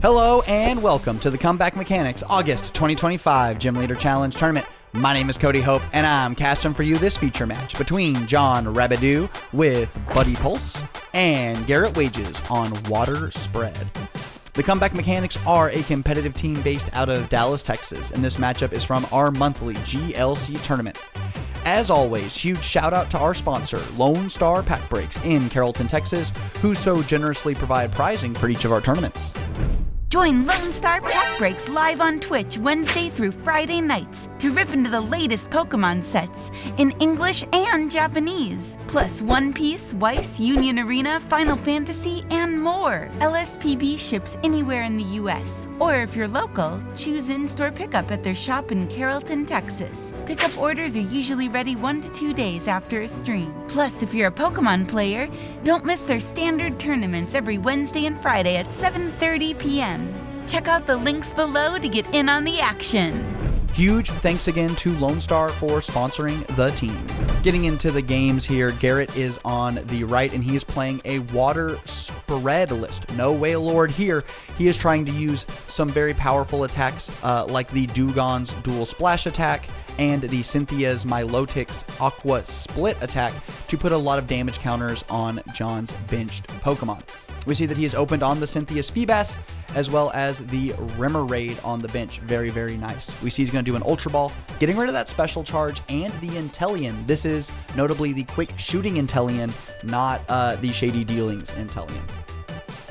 Hello and welcome to the Comeback Mechanics August 2025 Gym Leader Challenge Tournament. My name is Cody Hope and I'm casting for you this feature match between John Rabidou with Buddy Pulse and Garrett Wages on Water Spread. The Comeback Mechanics are a competitive team based out of Dallas, Texas, and this matchup is from our monthly GLC tournament. As always, huge shout out to our sponsor, Lone Star Pack Breaks in Carrollton, Texas, who so generously provide prizing for each of our tournaments. Join Lone Star Pack Breaks live on Twitch Wednesday through Friday nights to rip into the latest Pokemon sets in English and Japanese, plus One Piece, Weiss, Union Arena, Final Fantasy, and more. LSPB ships anywhere in the U.S., or if you're local, choose in-store pickup at their shop in Carrollton, Texas. Pickup orders are usually ready 1 to 2 days after a stream. Plus, if you're a Pokemon player, don't miss their standard tournaments every Wednesday and Friday at 7:30 p.m. Check out the links below to get in on the action. Huge thanks again to Lone Star for sponsoring the team. Getting into the games here, Garrett is on the right and he is playing a Water Spread list. No Wailord here. He is trying to use some very powerful attacks like the Dewgong's Dual Splash attack and the Cynthia's Milotic's Aqua Split attack to put a lot of damage counters on John's benched Pokemon. We see that he has opened on the Cynthia's Feebas as well as the Remoraid on the bench. Very, very nice. We see he's going to do an Ultra Ball, getting rid of that special charge and the Inteleon. This is notably the quick shooting Inteleon, not the shady dealings Inteleon.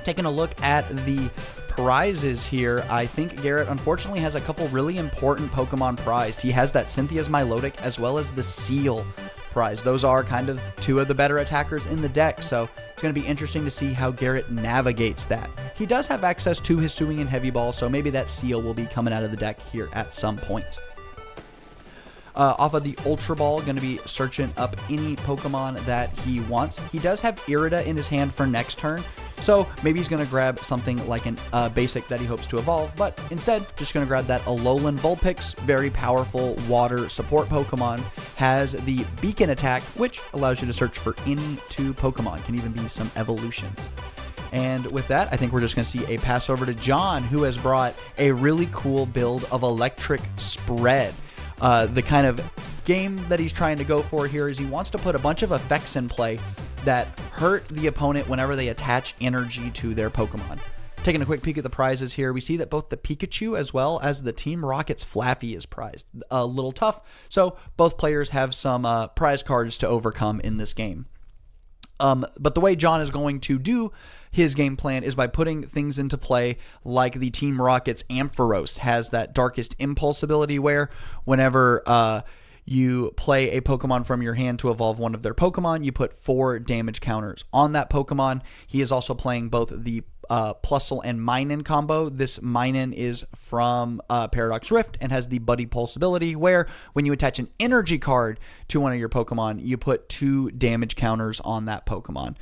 Taking a look at the prizes here, I think Garrett unfortunately has a couple really important Pokemon prized. He has that Cynthia's Milotic as well as the Seal prize. Those are kind of two of the better attackers in the deck, so it's going to be interesting to see how Garrett navigates that. He does have access to his Hisuian Heavy Ball, so maybe that Seal will be coming out of the deck here at some point. Off of the Ultra Ball, going to be searching up any Pokemon that he wants. He does have Irida in his hand for next turn, so maybe he's going to grab something like an basic that he hopes to evolve, but instead, just going to grab that Alolan Vulpix, very powerful water support Pokemon, has the Beacon attack, which allows you to search for any 2 Pokemon, can even be some evolutions. And with that, I think we're just going to see a pass over to John, who has brought a really cool build of Electric Spread. The kind of game that he's trying to go for here is he wants to put a bunch of effects in play that hurt the opponent whenever they attach energy to their Pokemon. Taking a quick peek at the prizes here, we see that both the Pikachu as well as the Team Rocket's Flaffy is prized. A little tough, so both players have some prize cards to overcome in this game. But the way John is going to do his game plan is by putting things into play like the Team Rocket's Ampharos has that Darkest Impulse ability where whenever you play a Pokemon from your hand to evolve one of their Pokemon, you put 4 damage counters on that Pokemon. He is also playing both the Plusle and Minun combo. This Minun is from Paradox Rift and has the Buddy Pulse ability where when you attach an energy card to one of your Pokemon, you put 2 damage counters on that Pokemon.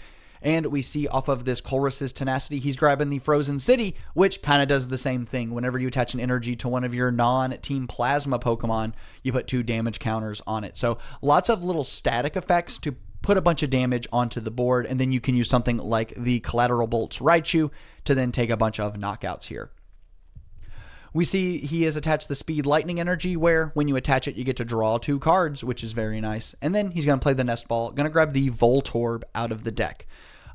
And we see off of this Colress's Tenacity, he's grabbing the Frozen City, which kind of does the same thing. Whenever you attach an energy to one of your non-Team Plasma Pokemon, you put 2 damage counters on it. So lots of little static effects to put a bunch of damage onto the board, and then you can use something like the Collateral Bolt's Raichu to then take a bunch of knockouts here. We see he has attached the Speed Lightning energy where when you attach it, you get to draw 2 cards, which is very nice. And then he's going to play the Nest Ball, going to grab the Voltorb out of the deck.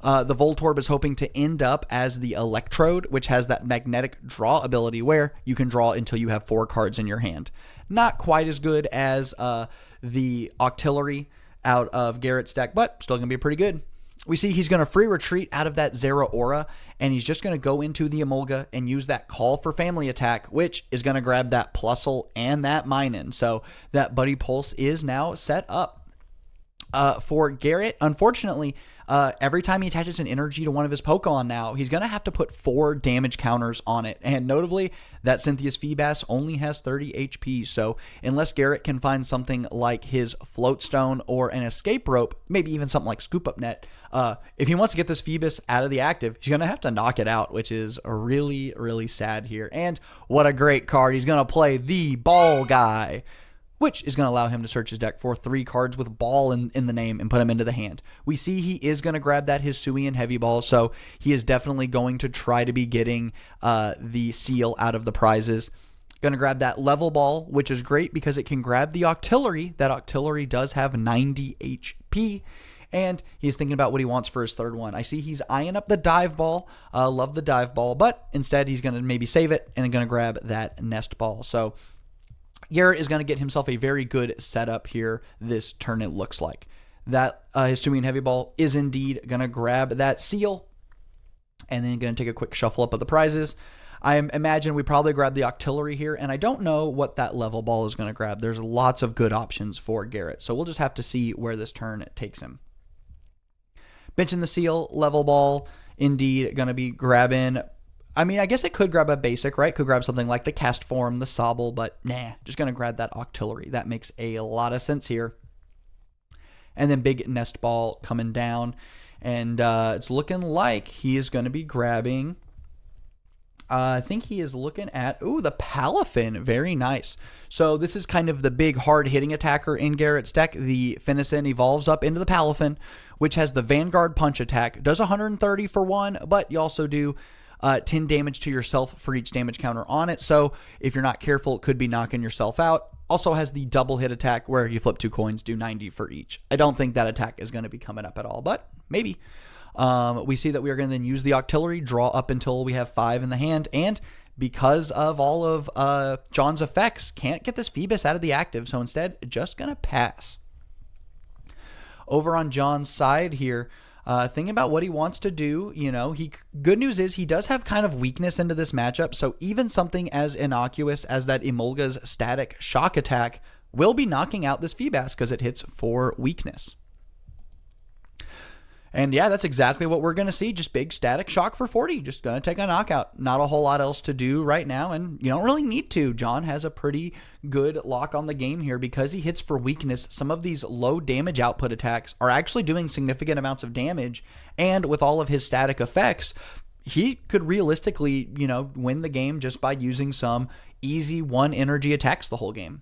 The Voltorb is hoping to end up as the Electrode, which has that magnetic draw ability where you can draw until you have 4 cards in your hand. Not quite as good as the Octillery out of Garrett's deck, but still going to be pretty good. We see he's going to free retreat out of that Zeraora, and he's just going to go into the Emolga and use that Call for Family attack, which is going to grab that Plusle and that Minun. So that Buddy Pulse is now set up. For Garrett, unfortunately, every time he attaches an energy to one of his Pokemon now, he's going to have to put 4 damage counters on it. And notably, that Cynthia's Feebas only has 30 HP. So unless Garrett can find something like his Floatstone or an Escape Rope, maybe even something like Scoop Up Net, if he wants to get this Feebas out of the active, he's going to have to knock it out, which is really, really sad here. And what a great card. He's going to play the Ball Guy. which is going to allow him to search his deck for 3 cards with ball in the name and put them into the hand. We see he is going to grab that Hisuian Heavy Ball, so he is definitely going to try to be getting the seal out of the prizes. Going to grab that Level Ball, which is great because it can grab the Octillery. That Octillery does have 90 HP, and he's thinking about what he wants for his third one. I see he's eyeing up the Dive Ball. Love the Dive Ball, but instead he's going to maybe save it and going to grab that Nest Ball. So Garrett is going to get himself a very good setup here this turn, it looks like. That Hisuian Heavy Ball is indeed going to grab that seal, and then going to take a quick shuffle up of the prizes. I imagine we probably grab the Octillery here, and I don't know what that Level Ball is going to grab. There's lots of good options for Garrett, so we'll just have to see where this turn takes him. Benching the seal, Level Ball, indeed going to be grabbing... I mean, I guess it could grab a basic, right? Could grab something like the Cast Form, the Sobble, but nah, just going to grab that Octillery. That makes a lot of sense here. And then big Nest Ball coming down, and it's looking like he is going to be grabbing... I think he is looking at, the Palafin. Very nice. So this is kind of the big hard-hitting attacker in Garrett's deck. The Finison evolves up into the Palafin, which has the Vanguard Punch attack. Does 130 for 1, but you also do 10 damage to yourself for each damage counter on it. So if you're not careful, it could be knocking yourself out. Also has the double hit attack where you flip 2 coins, do 90 for each. I don't think that attack is going to be coming up at all, but maybe. We see that we are going to then use the Octillery, draw up until we have 5 in the hand, and because of all of John's effects, can't get this Phoebus out of the active, so instead, just going to pass. Over on John's side here, thinking about what he wants to do, good news is he does have kind of weakness into this matchup, so even something as innocuous as that Emolga's static shock attack will be knocking out this Phoebus because it hits for weakness. And yeah, that's exactly what we're going to see. Just big static shock for 40. Just going to take a knockout. Not a whole lot else to do right now, and you don't really need to. John has a pretty good lock on the game here because he hits for weakness. Some of these low damage output attacks are actually doing significant amounts of damage, and with all of his static effects, he could realistically, win the game just by using some easy 1 energy attacks the whole game.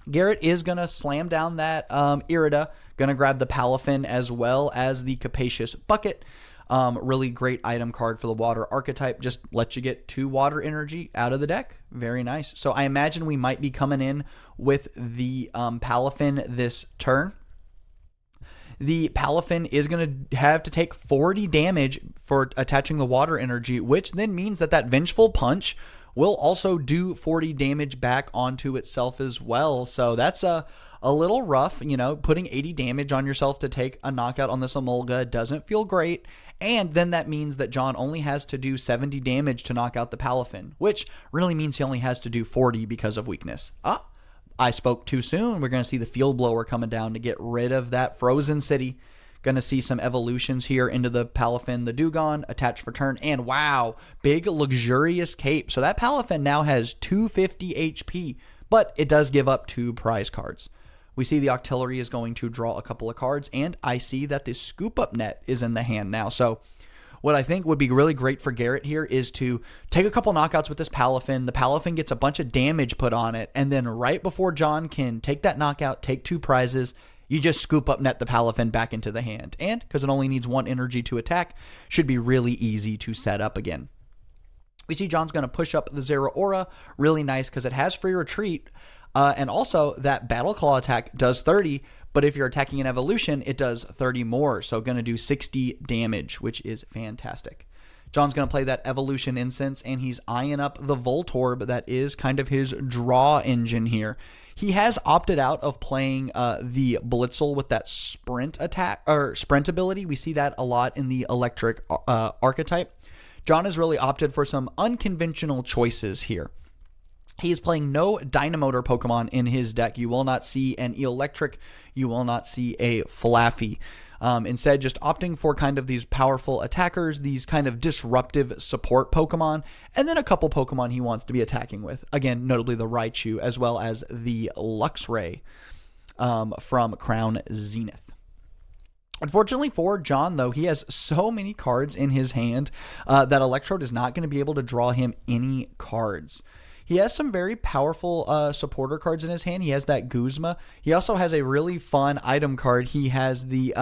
Garrett is going to slam down that Irida, going to grab the Palafin as well as the Capacious Bucket. Really great item card for the water archetype. Just lets you get 2 water energy out of the deck. Very nice. So I imagine we might be coming in with the Palafin this turn. The Palafin is going to have to take 40 damage for attaching the water energy, which then means that Vengeful Punch will also do 40 damage back onto itself as well. So that's a little rough, putting 80 damage on yourself to take a knockout on this Emolga doesn't feel great. And then that means that John only has to do 70 damage to knock out the Palafin, which really means he only has to do 40 because of weakness. I spoke too soon. We're going to see the Field Blower coming down to get rid of that Frozen City. Going to see some evolutions here into the Palafin, the Dugong, attach for turn, and wow, big luxurious cape. So that Palafin now has 250 HP, but it does give up 2 prize cards. We see the Octillery is going to draw a couple of cards, and I see that the Scoop Up Net is in the hand now. So what I think would be really great for Garrett here is to take a couple knockouts with this Palafin. The Palafin gets a bunch of damage put on it, and then right before John can take that knockout, take 2 prizes, you just Scoop Up Net the Palafin back into the hand. And because it only needs 1 energy to attack, should be really easy to set up again. We see John's going to push up the Zeraora. Really nice because it has free retreat. And also that Battle Claw attack does 30, but if you're attacking an evolution, it does 30 more. So going to do 60 damage, which is fantastic. John's going to play that Evolution Incense, and he's eyeing up the Voltorb. That is kind of his draw engine here. He has opted out of playing the Blitzel with that sprint attack or sprint ability. We see that a lot in the electric archetype. John has really opted for some unconventional choices here. He is playing no Dynamotor Pokemon in his deck. You will not see an Electric. You will not see a Flaffy. Instead, just opting for kind of these powerful attackers, these kind of disruptive support Pokemon, and then a couple Pokemon he wants to be attacking with. Again, notably the Raichu, as well as the Luxray from Crown Zenith. Unfortunately for John, though, he has so many cards in his hand that Electrode is not going to be able to draw him any cards. He has some very powerful supporter cards in his hand. He has that Guzma. He also has a really fun item card. He has the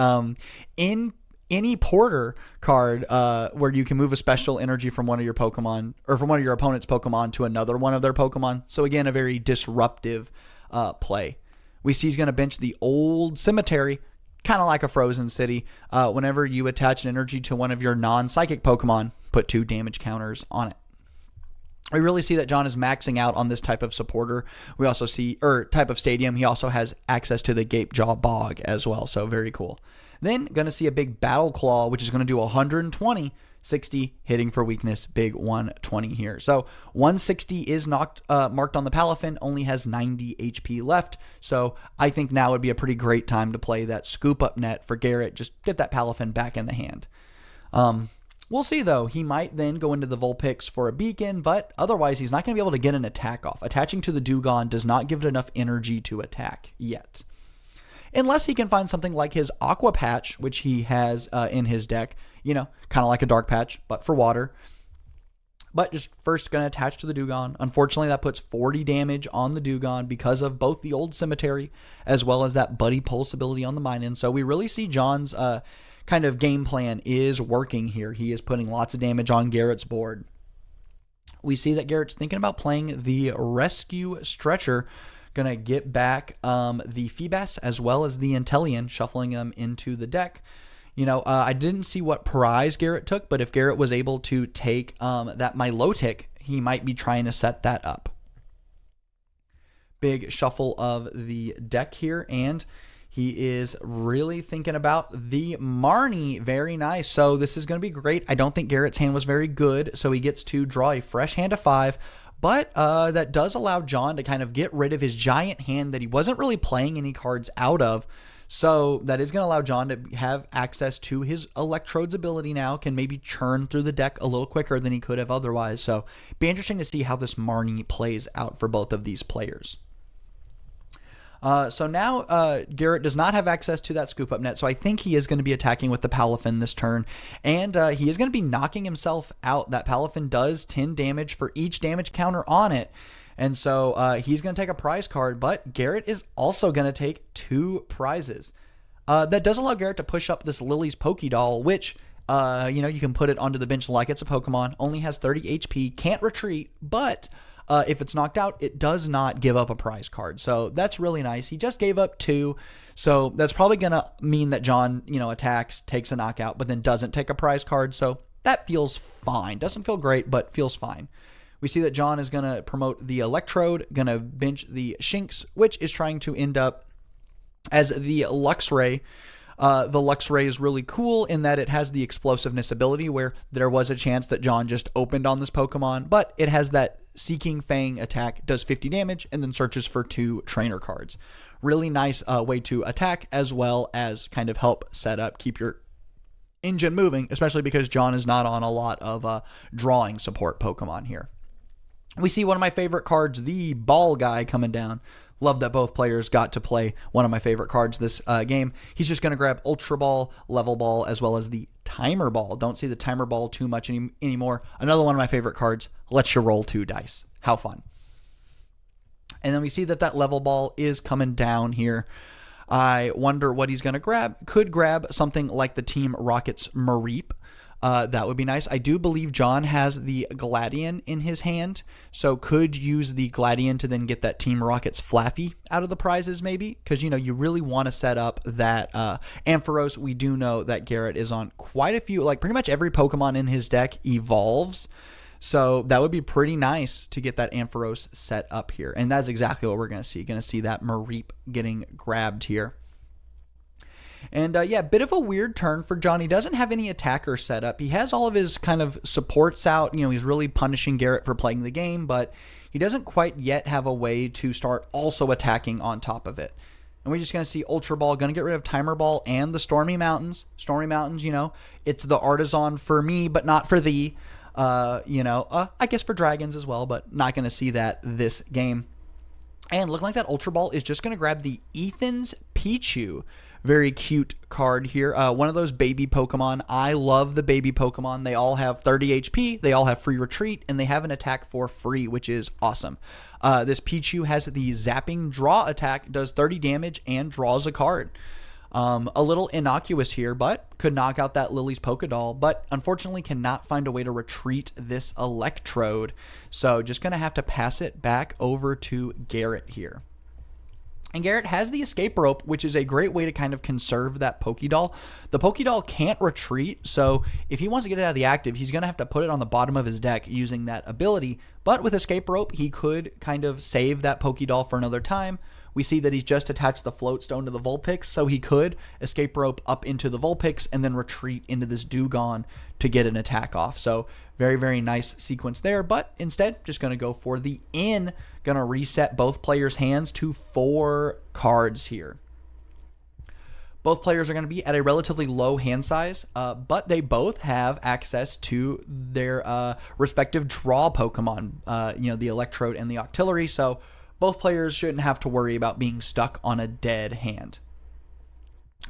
in any Porter card where you can move a special energy from one of your Pokemon or from one of your opponent's Pokemon to another one of their Pokemon. So again, a very disruptive play. We see he's going to bench the Old Cemetery, kind of like a Frozen City. Whenever you attach an energy to one of your non-psychic Pokemon, put 2 damage counters on it. We really see that John is maxing out on this type of supporter. We also see, or type of stadium, he also has access to the Gapejaw Bog as well. So very cool. Then going to see a big Battle Claw, which is going to do 120, 60, hitting for weakness, big 120 here. So 160 is marked on the Palafin, only has 90 HP left. So I think now would be a pretty great time to play that Scoop Up Net for Garrett. Just get that Palafin back in the hand. We'll see, though. He might then go into the Vulpix for a Beacon, but otherwise he's not going to be able to get an attack off. Attaching to the Dewgong does not give it enough energy to attack yet. Unless he can find something like his Aqua Patch, which he has in his deck. You know, kind of like a Dark Patch, but for water. But just first going to attach to the Dewgong. Unfortunately, that puts 40 damage on the Dewgong because of both the Old Cemetery as well as that Buddy Pulse ability on the Minun. So we really see John's kind of game plan is working here. He is putting lots of damage on Garrett's board. We see that Garrett's thinking about playing the Rescue Stretcher. Going to get back the Feebas as well as the Inteleon, shuffling them into the deck. You know, I didn't see what prize Garrett took, but if Garrett was able to take that Milotic, he might be trying to set that up. Big shuffle of the deck here, and he is really thinking about the Marnie. Very nice. So this is going to be great. I don't think Garrett's hand was very good, so he gets to draw a fresh hand of 5. But that does allow John to kind of get rid of his giant hand that he wasn't really playing any cards out of. So that is going to allow John to have access to his Electrode's ability now, can maybe churn through the deck a little quicker than he could have otherwise. So be interesting to see how this Marnie plays out for both of these players. So now Garrett does not have access to that Scoop Up Net, so I think he is going to be attacking with the Palafin this turn, and he is going to be knocking himself out. That Palafin does 10 damage for each damage counter on it, and so he's going to take a prize card, but Garrett is also going to take 2 prizes. That does allow Garrett to push up this Lily's Pokédoll, which, you can put it onto the bench like it's a Pokemon, only has 30 HP, can't retreat, but if it's knocked out, it does not give up a prize card. So that's really nice. He just gave up 2. So that's probably going to mean that John, attacks, takes a knockout, but then doesn't take a prize card. So that feels fine. Doesn't feel great, but feels fine. We see that John is going to promote the Electrode, going to bench the Shinx, which is trying to end up as the Luxray. The Luxray is really cool in that it has the explosiveness ability where there was a chance that John just opened on this Pokemon, but it has that Seeking Fang attack, does 50 damage, and then searches for 2 trainer cards. Really nice way to attack as well as kind of help set up, keep your engine moving, especially because John is not on a lot of drawing support Pokemon here. We see one of my favorite cards, the Ball Guy, coming down. Love that both players got to play one of my favorite cards this game. He's just going to grab Ultra Ball, Level Ball, as well as the Timer Ball. Don't see the Timer Ball too much anymore. Another one of my favorite cards. Lets you roll 2 dice. How fun. And then we see that Level Ball is coming down here. I wonder what he's going to grab. Could grab something like the Team Rocket's Mareep. That would be nice. I do believe John has the Gladion in his hand, so could use the Gladion to then get that Team Rocket's Flaffy out of the prizes maybe, because, you really want to set up that Ampharos. We do know that Garrett is on quite a few, like pretty much every Pokemon in his deck evolves, so that would be pretty nice to get that Ampharos set up here, and that's exactly what we're going to see. Going to see that Mareep getting grabbed here. And bit of a weird turn for John. He doesn't have any attacker set up. He has all of his kind of supports out. He's really punishing Garrett for playing the game, but he doesn't quite yet have a way to start also attacking on top of it. And we're just going to see Ultra Ball, going to get rid of Timer Ball and the Stormy Mountains. Stormy Mountains, it's the Artisan for me, but not for thee. I guess for Dragons as well, but not going to see that this game. And looking like that Ultra Ball is just going to grab the Ethan's Pichu. Very cute card here. One of those baby Pokemon. I love the baby Pokemon. They all have 30 HP. They all have free retreat, and they have an attack for free, which is awesome. This Pichu has the zapping draw attack, does 30 damage, and draws a card. A little innocuous here, but could knock out that Lily's Pokédoll, but unfortunately cannot find a way to retreat this Electrode. So just going to have to pass it back over to Garrett here. And Garrett has the escape rope, which is a great way to kind of conserve that Pokédoll. The Pokédoll can't retreat, so if he wants to get it out of the active, he's going to have to put it on the bottom of his deck using that ability. But with escape rope, he could kind of save that Pokédoll for another time. We see that he's just attached the float stone to the Vulpix, so he could escape rope up into the Vulpix and then retreat into this Dewgong to get an attack off. So very, very nice sequence there, but instead just going to go for the in. Going to reset both players' hands to 4 cards here. Both players are going to be at a relatively low hand size, but they both have access to their respective draw Pokemon, the Electrode and the Octillery, so both players shouldn't have to worry about being stuck on a dead hand.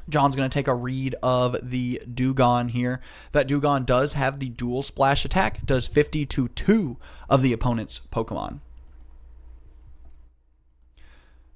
John's going to take a read of the Dewgong here. That Dewgong does have the dual splash attack, does 50 to 2 of the opponent's Pokemon.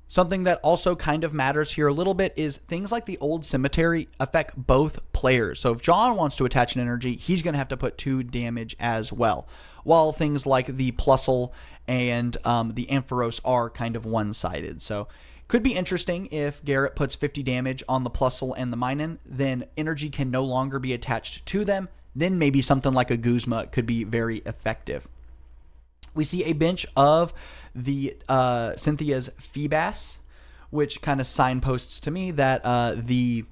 Something that also kind of matters here a little bit is things like the Old Cemetery affect both players. So if John wants to attach an energy, he's going to have to put 2 damage as well. While things like the Plusle and the Ampharos are kind of one-sided. So could be interesting if Garrett puts 50 damage on the Plusle and the Minun, then energy can no longer be attached to them. Then maybe something like a Guzma could be very effective. We see a bench of the Cynthia's Feebas, which kind of signposts to me that the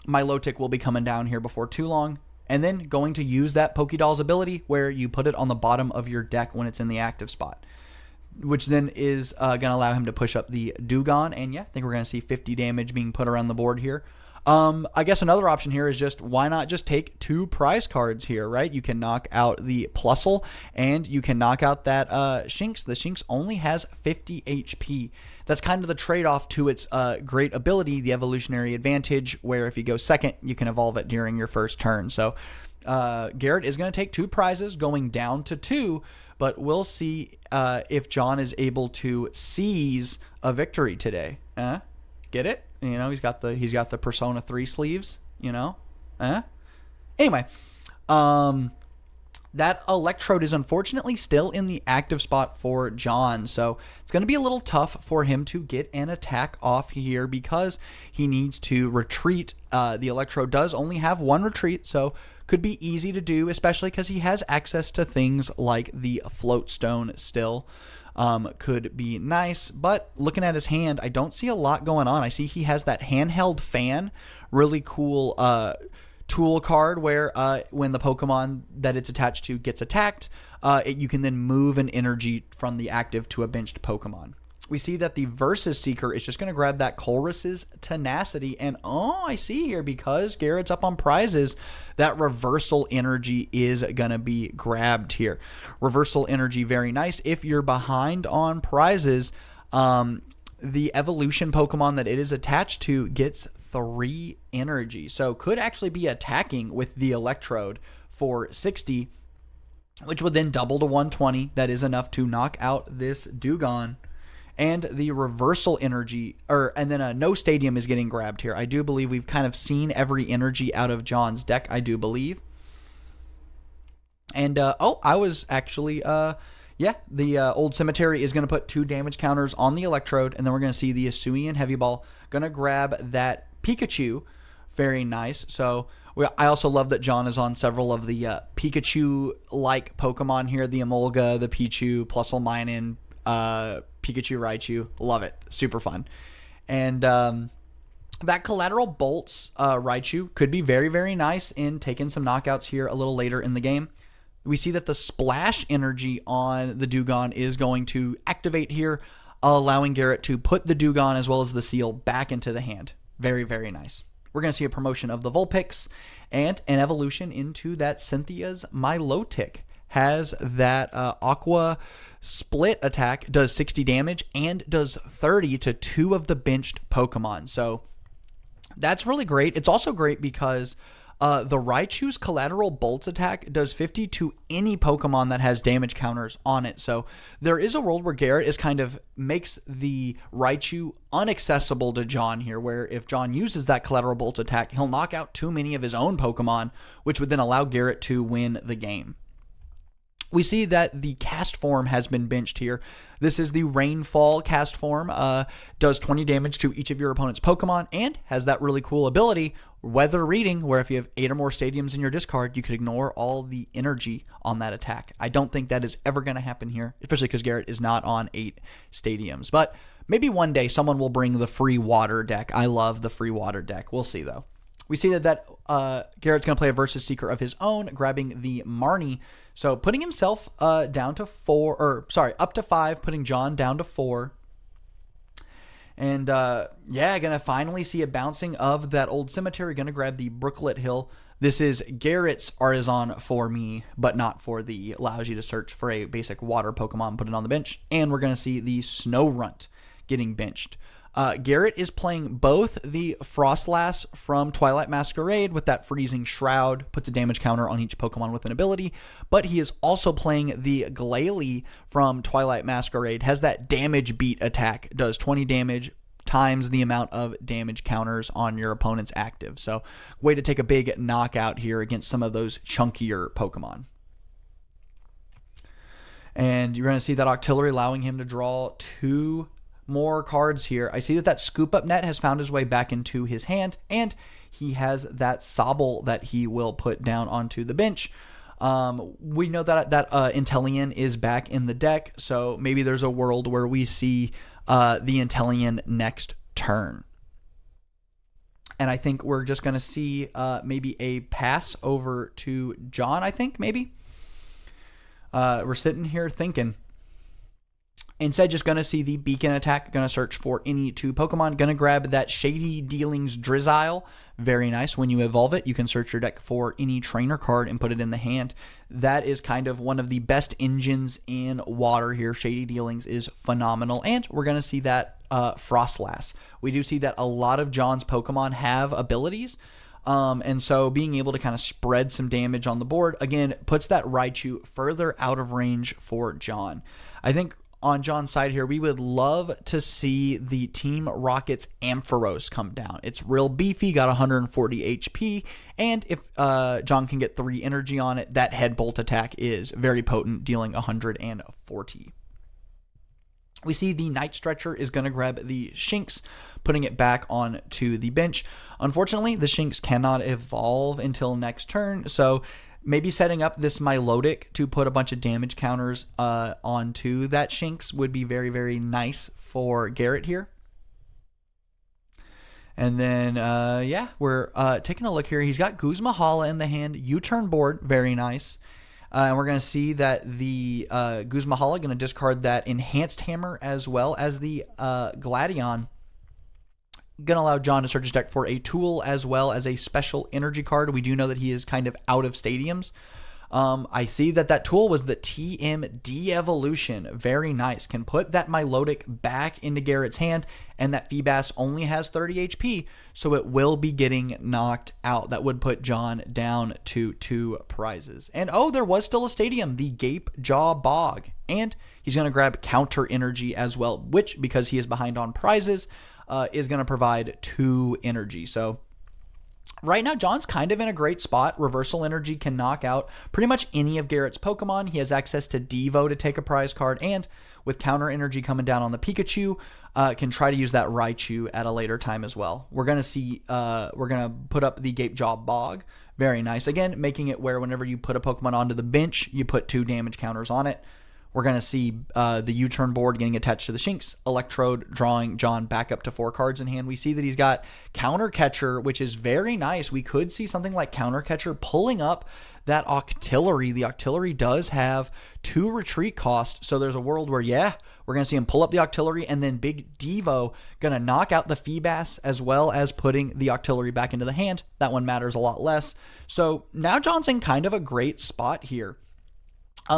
Milotic will be coming down here before too long, and then going to use that Pokédoll's ability where you put it on the bottom of your deck when it's in the active spot, which then is going to allow him to push up the Dewgong, and yeah, I think we're going to see 50 damage being put around the board here. I guess another option here is just, why not just take 2 prize cards here, right? You can knock out the Plusle, and you can knock out that Shinx. The Shinx only has 50 HP. That's kind of the trade-off to its great ability, the evolutionary advantage, where if you go second, you can evolve it during your first turn. So Garrett is going to take 2 prizes, going down to 2, but we'll see if John is able to seize a victory today. Get it? You know, he's got the Persona 3 sleeves, you know? Anyway, that Electrode is unfortunately still in the active spot for John, so it's going to be a little tough for him to get an attack off here because he needs to retreat. The Electrode does only have 1 retreat, so could be easy to do, especially because he has access to things like the Float Stone still. Could be nice, but looking at his hand, I don't see a lot going on. I see he has that handheld fan, really cool tool card where when the Pokemon that it's attached to gets attacked, you can then move an energy from the active to a benched Pokemon. We see that the Versus Seeker is just going to grab that Colress's Tenacity, and I see here, because Garrett's up on prizes, that Reversal Energy is going to be grabbed here. Reversal Energy, very nice. If you're behind on prizes, the evolution Pokemon that it is attached to gets 3 energy, so could actually be attacking with the Electrode for 60, which would then double to 120. That is enough to knock out this Dewgong. And the Reversal Energy, and then No Stadium is getting grabbed here. I do believe we've kind of seen every energy out of John's deck, I do believe. And, I was actually, the Old Cemetery is going to put 2 damage counters on the Electrode, and then we're going to see the Hisuian Heavy Ball going to grab that Pikachu. Very nice. So I also love that John is on several of the Pikachu-like Pokemon here, the Emolga, the Pichu, Plusle Minun, Pikachu, Raichu. Love it. Super fun. And that Collateral Bolts Raichu could be very, very nice in taking some knockouts here a little later in the game. We see that the Splash Energy on the Dewgong is going to activate here, allowing Garrett to put the Dewgong as well as the Seal back into the hand. Very, very nice. We're going to see a promotion of the Vulpix and an evolution into that Cynthia's Milotic. Has that Aqua Split attack, does 60 damage, and does 30 to 2 of the benched Pokemon. So That's really great. It's also great because the Raichu's collateral bolts attack does 50 to any Pokemon that has damage counters on it. So there is a world where Garrett is kind of makes the Raichu unaccessible to John here, where if John uses that collateral bolt attack, he'll knock out too many of his own Pokemon, which would then allow Garrett to win the game. We see that the cast form has been benched here. This is the Rainfall cast form. Does 20 damage to each of your opponent's Pokemon and has that really cool ability, Weather Reading, where if you have 8 or more stadiums in your discard, you can ignore all the energy on that attack. I don't think that is ever going to happen here, especially because Garrett is not on 8 stadiums. But maybe one day someone will bring the free water deck. I love the free water deck. We'll see, though. We see that Garrett's going to play a Versus Seeker of his own, grabbing the Marnie. So putting himself down to 4, or sorry, up to 5, putting John down to 4. And yeah, going to finally see a bouncing of that old cemetery. Going to grab the Brooklet Hill. This is Garrett's Artisan for me, but not for the allows you to search for a basic water Pokemon, put it on the bench. And we're going to see the Snorunt getting benched. Garrett is playing both the Frostlass from Twilight Masquerade with that freezing shroud, puts a damage counter on each Pokemon with an ability, but he is also playing the Glalie from Twilight Masquerade, has that damage beat attack, does 20 damage times the amount of damage counters on your opponent's active. So way to take a big knockout here against some of those chunkier Pokemon. And you're going to see that Octillery allowing him to draw 2 more cards here. I see that Scoop Up Net has found his way back into his hand, and he has that Sobble that he will put down onto the bench. We know that Inteleon is back in the deck, so maybe there's a world where we see the Inteleon next turn. And I think we're just going to see maybe a pass over to John, I think, maybe. We're sitting here thinking. Instead, just going to see the Beacon attack, going to search for any 2 Pokemon, going to grab that Shady Dealings Drizzile. Very nice. When you evolve it, you can search your deck for any trainer card and put it in the hand. That is kind of one of the best engines in water here. Shady Dealings is phenomenal. And we're going to see that Frostlass. We do see that a lot of John's Pokemon have abilities. And so being able to kind of spread some damage on the board, again, puts that Raichu further out of range for John. I think on John's side here, we would love to see the Team Rocket's Ampharos come down. It's real beefy, got 140 HP, and if John can get 3 energy on it, that Head Bolt attack is very potent, dealing 140. We see the Night Stretcher is going to grab the Shinx, putting it back onto the bench. Unfortunately, the Shinx cannot evolve until next turn, so maybe setting up this Milotic to put a bunch of damage counters onto that Shinx would be very, very nice for Garrett here. And then, yeah, we're taking a look here. He's got Guzma in the hand. U-turn board, very nice. And we're going to see that the Guzma going to discard that Enhanced Hammer as well as the Gladion. Going to allow John to search his deck for a tool as well as a special energy card. We do know that he is kind of out of stadiums. I see that tool was the TMD Evolution. Very nice. Can put that Milotic back into Garrett's hand, and that Feebas only has 30 HP, so it will be getting knocked out. That would put John down to 2 prizes. And oh, there was still a stadium, the Gape Jaw Bog. And he's going to grab Counter Energy as well, which, because he is behind on prizes, is going to provide 2 energy. So right now, John's kind of in a great spot. Reversal Energy can knock out pretty much any of Garrett's Pokemon. He has access to Devo to take a prize card, and with Counter Energy coming down on the Pikachu, can try to use that Raichu at a later time as well. We're going to see, we're going to put up the Gapejaw Bog. Very nice. Again, making it where whenever you put a Pokemon onto the bench, you put 2 damage counters on it. We're going to see the U-turn board getting attached to the Shinx. Electrode drawing John back up to 4 cards in hand. We see that he's got Counter Catcher, which is very nice. We could see something like Counter Catcher pulling up that Octillery. The Octillery does have 2 retreat cost, so there's a world where, yeah, we're going to see him pull up the Octillery, and then Big Devo going to knock out the Feebas as well as putting the Octillery back into the hand. That one matters a lot less. So now John's in kind of a great spot here.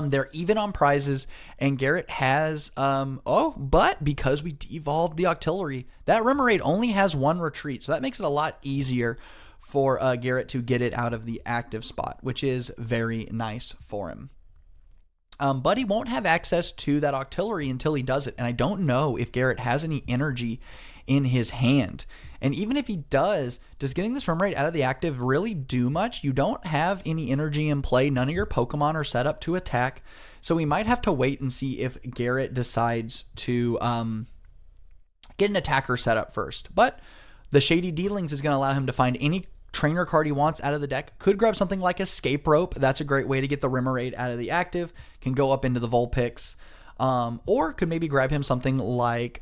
They're even on prizes, and Garrett has, but because we devolved the Octillery, that Remoraid only has one retreat, so that makes it a lot easier for Garrett to get it out of the active spot, which is very nice for him. But he won't have access to that Octillery until he does it, and I don't know if Garrett has any energy in his hand. And even if he does getting this Remoraid out of the active really do much? You don't have any energy in play. None of your Pokemon are set up to attack. So we might have to wait and see if Garrett decides to get an attacker set up first. But the Shady Dealings is going to allow him to find any trainer card he wants out of the deck. Could grab something like Escape Rope. That's a great way to get the Remoraid out of the active. Can go up into the Vulpix. Or could maybe grab him something like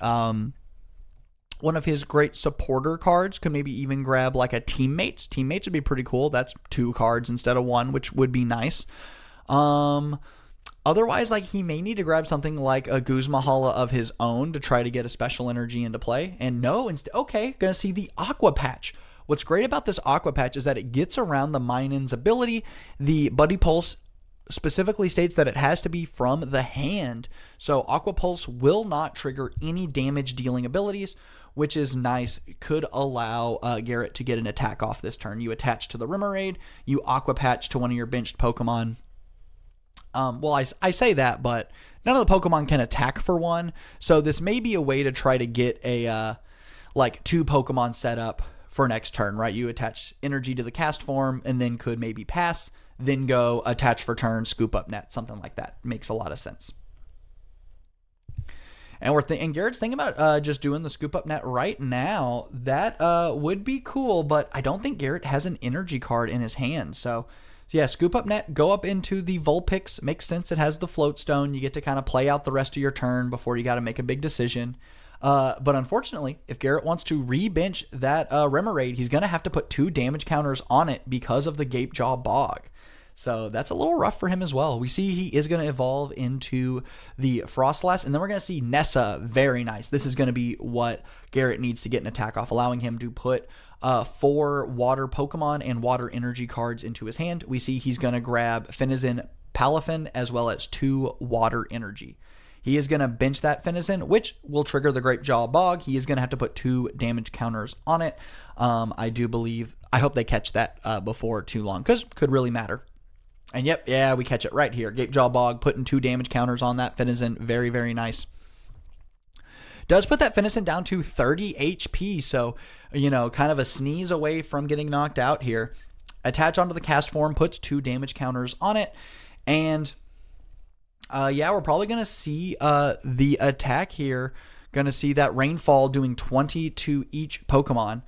one of his great supporter cards. Could maybe even grab like a Teammates. Teammates would be pretty cool. That's 2 cards instead of 1, which would be nice. Otherwise, like, he may need to grab something like a Guzmahala of his own to try to get a special energy into play. And no, instead, okay, gonna see the Aqua Patch. What's great about this Aqua Patch is that it gets around the Minun's ability. The Buddy Pulse specifically states that it has to be from the hand. So Aqua Pulse will not trigger any damage dealing abilities, which is nice. It could allow Garrett to get an attack off this turn. You attach to the Remoraid, you Aqua Patch to one of your benched Pokemon. Well, I say that, but none of the Pokemon can attack for one. So this may be a way to try to get a like 2 Pokemon set up for next turn, right? You attach energy to the cast form and then could maybe pass, then go attach for turn, scoop up net, something like that. Makes a lot of sense. And and Garrett's thinking about just doing the scoop up net right now. That would be cool, but I don't think Garrett has an energy card in his hand. So yeah, scoop up net, go up into the Vulpix. Makes sense. It has the float stone. You get to kind of play out the rest of your turn before you got to make a big decision. But unfortunately, if Garrett wants to re-bench that Remoraid, he's going to have to put 2 damage counters on it because of the Gapejaw Bog. So that's a little rough for him as well. We see he is going to evolve into the Frostlass, and then we're going to see Nessa. Very nice. This is going to be what Garrett needs to get an attack off, allowing him to put 4 water Pokemon and water energy cards into his hand. We see he's going to grab Finizen Palafin as well as 2 water energy. He is going to bench that Finizen, which will trigger the Gapejaw Bog. He is going to have to put 2 damage counters on it. I hope they catch that before too long, because it could really matter. And yep, yeah, we catch it right here. Gapejaw Bog, putting 2 damage counters on that Finizen. Very, very nice. Does put that Finizen down to 30 HP, so, kind of a sneeze away from getting knocked out here. Attach onto the cast form, puts 2 damage counters on it, and we're probably going to see the attack here. Going to see that Rainfall doing 20 to each Pokemon.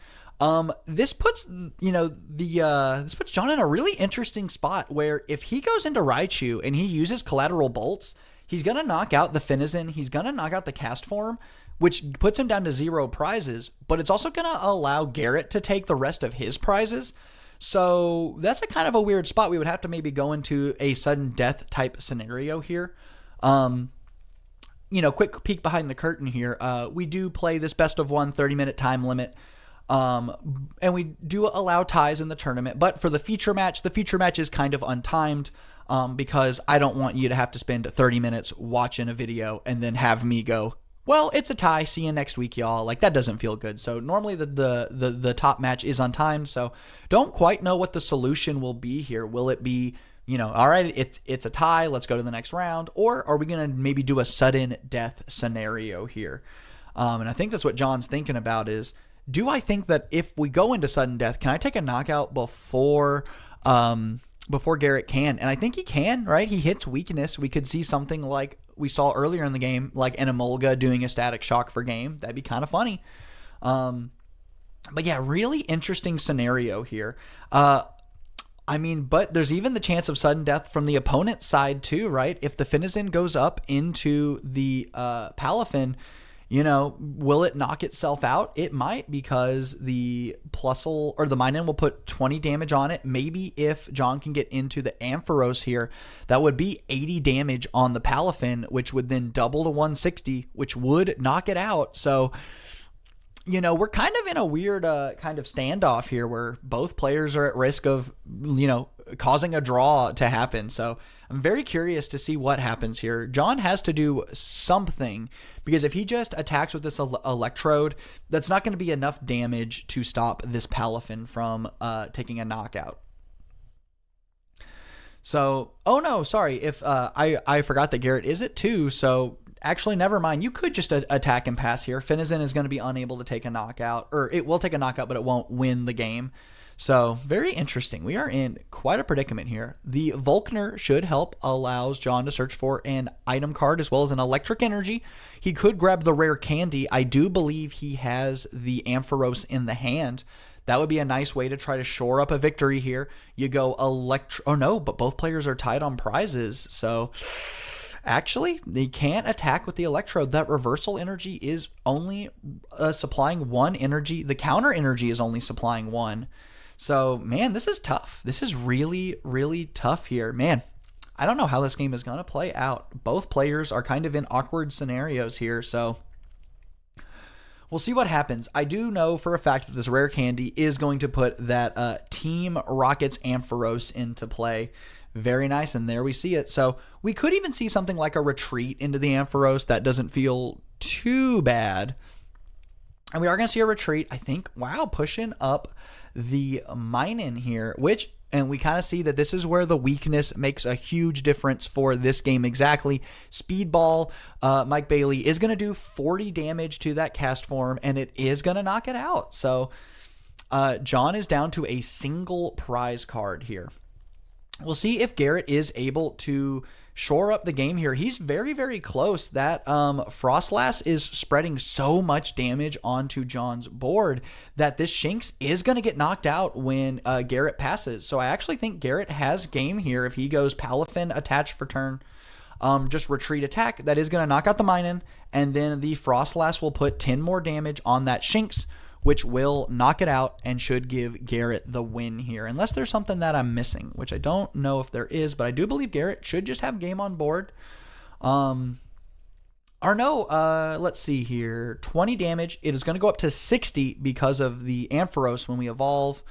This puts, this puts John in a really interesting spot where if he goes into Raichu and he uses Collateral Bolts, he's going to knock out the Finizen, he's going to knock out the cast form, which puts him down to 0 prizes, but it's also going to allow Garrett to take the rest of his prizes. So that's a kind of a weird spot. We would have to maybe go into a sudden death type scenario here. Quick peek behind the curtain here. We do play this best of 1 30-minute time limit. And we do allow ties in the tournament, but for the feature match is kind of untimed, because I don't want you to have to spend 30 minutes watching a video and then have me go, well, it's a tie. See you next week, y'all. Like, that doesn't feel good. So normally the top match is untimed. So don't quite know what the solution will be here. Will it be, all right, it's a tie, let's go to the next round, or are we going to maybe do a sudden death scenario here? And I think that's what John's thinking about is, do I think that if we go into sudden death, can I take a knockout before Garrett can? And I think he can, right? He hits weakness. We could see something like we saw earlier in the game, like an Emolga doing a static shock for game. That'd be kind of funny. But yeah, really interesting scenario here. But there's even the chance of sudden death from the opponent's side too, right? If the Finizen goes up into the Palafin, will it knock itself out? It might, because the Plusle or the Minun will put 20 damage on it. Maybe if John can get into the Ampharos here, that would be 80 damage on the Palafin, which would then double to 160, which would knock it out. So we're kind of in a weird kind of standoff here where both players are at risk of, causing a draw to happen. So I'm very curious to see what happens here. John has to do something, because if he just attacks with this electrode, that's not going to be enough damage to stop this Palafin from taking a knockout. So, oh no, sorry. If I forgot that Garrett is at 2, so actually, never mind. You could just attack and pass here. Finizen is going to be unable to take a knockout, or it will take a knockout, but it won't win the game. So very interesting. We are in quite a predicament here. The Volkner should help, allows John to search for an item card as well as an electric energy. He could grab the rare candy. I do believe he has the Ampharos in the hand. That would be a nice way to try to shore up a victory here. You go oh no, but both players are tied on prizes. So actually, they can't attack with the electrode. That reversal energy is only supplying 1 energy. The counter energy is only supplying 1. So, man, this is tough. This is really, really tough here. Man, I don't know how this game is going to play out. Both players are kind of in awkward scenarios here, so we'll see what happens. I do know for a fact that this rare candy is going to put that Team Rockets Ampharos into play. Very nice, and there we see it. So we could even see something like a retreat into the Ampharos. That doesn't feel too bad. And we are going to see a retreat, I think. Wow, pushing up the Minun here, and we kind of see that this is where the weakness makes a huge difference for this game exactly. Speedball, Mike Bailey is going to do 40 damage to that cast form, and it is going to knock it out. So John is down to a single prize card here. We'll see if Garrett is able to shore up the game here. He's very, very close. That Frostlass is spreading so much damage onto John's board that this Shinx is going to get knocked out when Garrett passes. So I actually think Garrett has game here. If he goes Palafin, attach for turn, just retreat attack, that is going to knock out the Minun, and then the Frostlass will put 10 more damage on that Shinx, which will knock it out and should give Garrett the win here. Unless there's something that I'm missing, which I don't know if there is, but I do believe Garrett should just have game on board. Let's see here. 20 damage. It is going to go up to 60 because of the Ampharos when we evolve.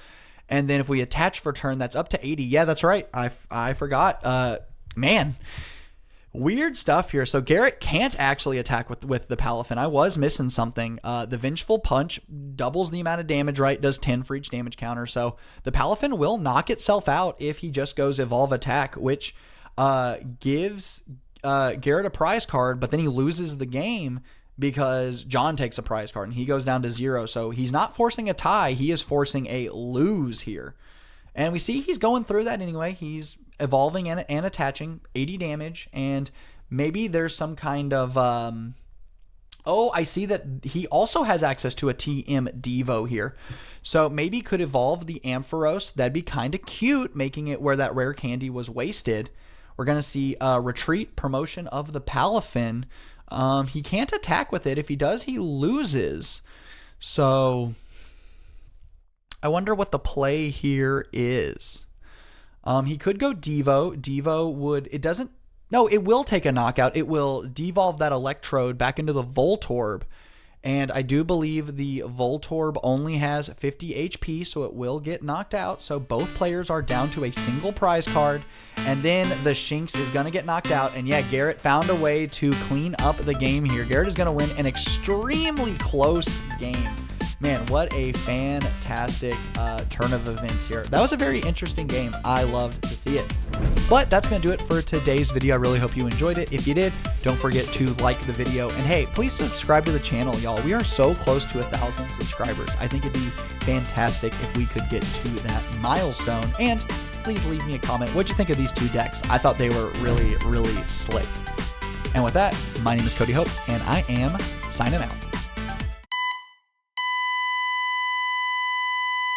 And then if we attach for turn, that's up to 80. Yeah, that's right. I forgot. Man. Weird stuff here. So Garrett can't actually attack with the Palafin. I was missing something. The Vengeful Punch doubles the amount of damage, right? Does 10 for each damage counter. So the Palafin will knock itself out if he just goes Evolve Attack, which gives Garrett a prize card, but then he loses the game because John takes a prize card and he goes down to 0. So he's not forcing a tie. He is forcing a lose here. And we see he's going through that anyway. He's evolving and attaching 80 damage, and maybe there's some kind of I see that he also has access to a TM Devo here, so maybe could evolve the Ampharos. That'd be kind of cute, making it where that rare candy was wasted. We're gonna see a retreat, promotion of the Palafin. He can't attack with it. If he does, he loses. So I wonder what the play here is. He could go Devo. Devo would, it will take a knockout. It will devolve that Electrode back into the Voltorb. And I do believe the Voltorb only has 50 HP, so it will get knocked out. So both players are down to a single prize card. And then the Shinx is going to get knocked out. And yeah, Garrett found a way to clean up the game here. Garrett is going to win an extremely close game. Man, what a fantastic turn of events here. That was a very interesting game. I loved to see it. But that's going to do it for today's video. I really hope you enjoyed it. If you did, don't forget to like the video. And hey, please subscribe to the channel, y'all. We are so close to 1,000 subscribers. I think it'd be fantastic if we could get to that milestone. And please leave me a comment. What'd you think of these two decks? I thought they were really, really slick. And with that, my name is Cody Hope, and I am signing out.